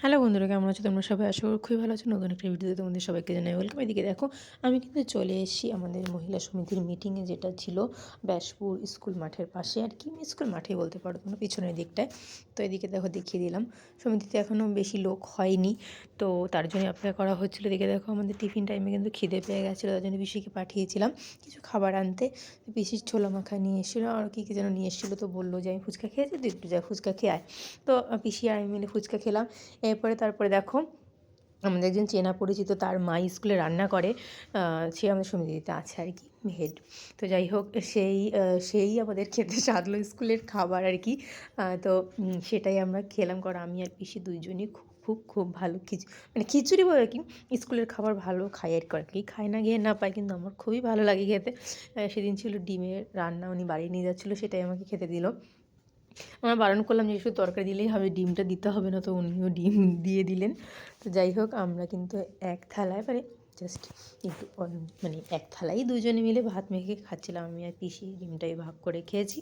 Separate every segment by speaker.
Speaker 1: Hello বন্ধুরা, কেমন আছো তোমরা সবাই? আশা করি খুবই ভালো আছো। নতুন একটা ভিডিওতে তোমাদের সবাইকে জানাই ওয়েলকাম। এদিকে দেখো, আমি কিন্তু চলে এসেছি আমাদের মহিলা সমিতির মিটিংয়ে, যেটা ছিল ব্যাসপুর স্কুল মাঠের পাশে আর কি। স্কুল মাঠেই বলতে পারো তোমরা, পিছনের দিকটায়। তো এদিকে দেখো দেখিয়ে দিলাম, সমিতিতে এখনও বেশি লোক হয়নি, তো তার জন্য অপেক্ষা করা হচ্ছিলো। এদিকে দেখো, আমাদের টিফিন টাইমে কিন্তু খিদে পেয়ে গেছিলো, তার জন্য পিসিকে পাঠিয়েছিলাম কিছু খাবার আনতে। পিসির ছোলা মাখা নিয়ে এসেছিলো, আর কী কী যেন নিয়ে এসেছিলো। তো বললো যে আমি ফুচকা খেয়েছি, তুই একটু যা ফুচকা খেয়ে আয়। তো পিসি আর আমি মিলে ফুচকা খেলাম। তারপরে দেখো, আমাদের একজন চেনা পরিচিত, তার মা স্কুলে রান্না করে, সে আমাদের সমিতিতে আছে আর কি, হেড। তো যাই হোক, সেই আমাদের খেতে সাধলো স্কুলের খাবার আর কি। তো সেটাই আমরা খেলাম, কারণ আমি আর পিসি দুইজনই খুব ভালো মানে খিচুড়ি বলে কি, স্কুলের খাবার ভালো খাই আর কি, খাই না গিয়ে না পাই, কিন্তু আমার খুবই ভালো লাগে খেতে। সেদিন ছিল ডিমের রান্না, উনি বাড়ি নিয়ে যাচ্ছিলো, সেটাই আমাকে খেতে দিল। আমরা বারণ করলাম যে শুধু তরকারি দিলেই হবে, ডিমটা দিতে হবে না, তো উনিও ডিম দিয়ে দিলেন। তো যাই হোক, আমরা কিন্তু এক থালায় মানে জাস্ট একটু মানে এক থালায় দুজনে মিলে ভাত মেখে খাচ্ছিলাম। আমি আর পিসি ডিমটাই ভাগ করে খেয়েছি।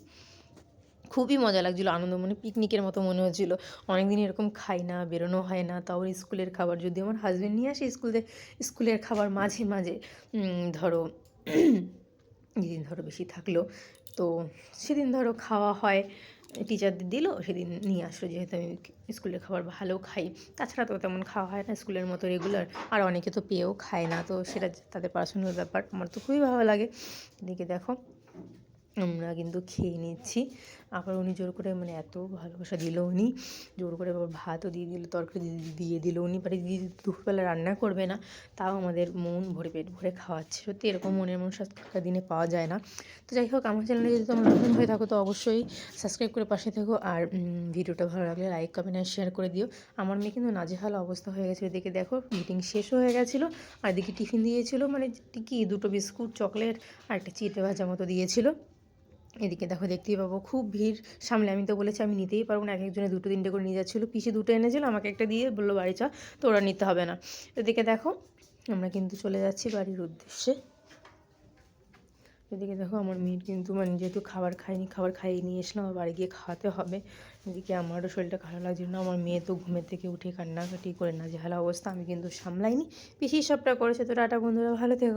Speaker 1: খুবই মজা লাগছিলো, আনন্দ, মানে পিকনিকের মতো মনে হচ্ছিলো। অনেক দিন এরকম খাই না, বেরোনো হয় না, তাও স্কুলের খাবার যদি আমার হাজব্যান্ড নিয়ে আসে স্কুলের খাবার মাঝে মাঝে ধরো যেদিন ধরো বেশি থাকলো, তো সেদিন ধরো খাওয়া হয়, টিচারদের দিল, সেদিন নিয়ে আসলো, যেহেতু আমি স্কুলের খাবার ভালো খাই। তাছাড়া তো তেমন খাওয়া হয় না স্কুলের মতো রেগুলার, আর অনেকে তো পেয়েও খায় না, তো সেটা তাদের পার্সোনাল ব্যাপার। আমার তো খুবই ভালো লাগে। এদিকে দেখো, আমরা কিন্তু খেয়ে নিচ্ছি। আবার উনি জোর করে, মানে এত ভালোবাসা দিল উনি, জোর করে আবার ভাতও দিয়ে দিল, তরকারি দিয়ে দিল। উনি বাড়ি দিয়ে দুপুরবেলা রান্না করবে না, তাও আমাদের মন ভরে পেট ভরে খাওয়াচ্ছে। সত্যি এরকম মনের মানুষ আজকালকার দিনে পাওয়া যায় না। তো যাই হোক, আমার চ্যানেলে যদি তোমরা নতুন হয়ে থাকো, তো অবশ্যই সাবস্ক্রাইব করে পাশে থেকো, আর ভিডিওটা ভালো লাগলে লাইক কমেন্ট আর শেয়ার করে দিও। আমার মেয়ে কিন্তু নাজেহাল অবস্থা হয়ে গেছিলো। এদিকে দেখো, মিটিং শেষ হয়ে গেছিলো, আর এদিকে টিফিন দিয়েছিলো, মানে কি, দুটো বিস্কুট, চকলেট আর একটা চিড়ে ভাজা মতো দিয়েছিলো। এদিকে দেখো, দেখতেই পাবো খুব ভিড় সামলে। আমি তো বলেছি আমি নিতেই পারবো না, এক একজনে দুটো তিনটে করে নিয়ে যাচ্ছিলো। পিসি দুটো এনেছিলো, আমাকে একটা দিয়ে বললো বাড়ি চা, তো ওরা নিতে হবে না। এদিকে দেখো, আমরা কিন্তু চলে যাচ্ছি বাড়ির উদ্দেশ্যে। এদিকে দেখো, আমার মেয়ের কিন্তু, মানে যেহেতু খাবার খাইনি, খাবার খাইয়ে নিয়ে এসলাম, আমার বাড়ি গিয়ে খাওয়াতে হবে। এদিকে আমারও শরীরটা খারাপ লাগছিল না, আমার মেয়ে তো ঘুমের থেকে উঠে কান্নাকাটি করে নাজেহাল অবস্থা। আমি কিন্তু সামলাইনি, পিসি সবটা করেছে। তো টাটা বন্ধুরা, ভালো থেকো।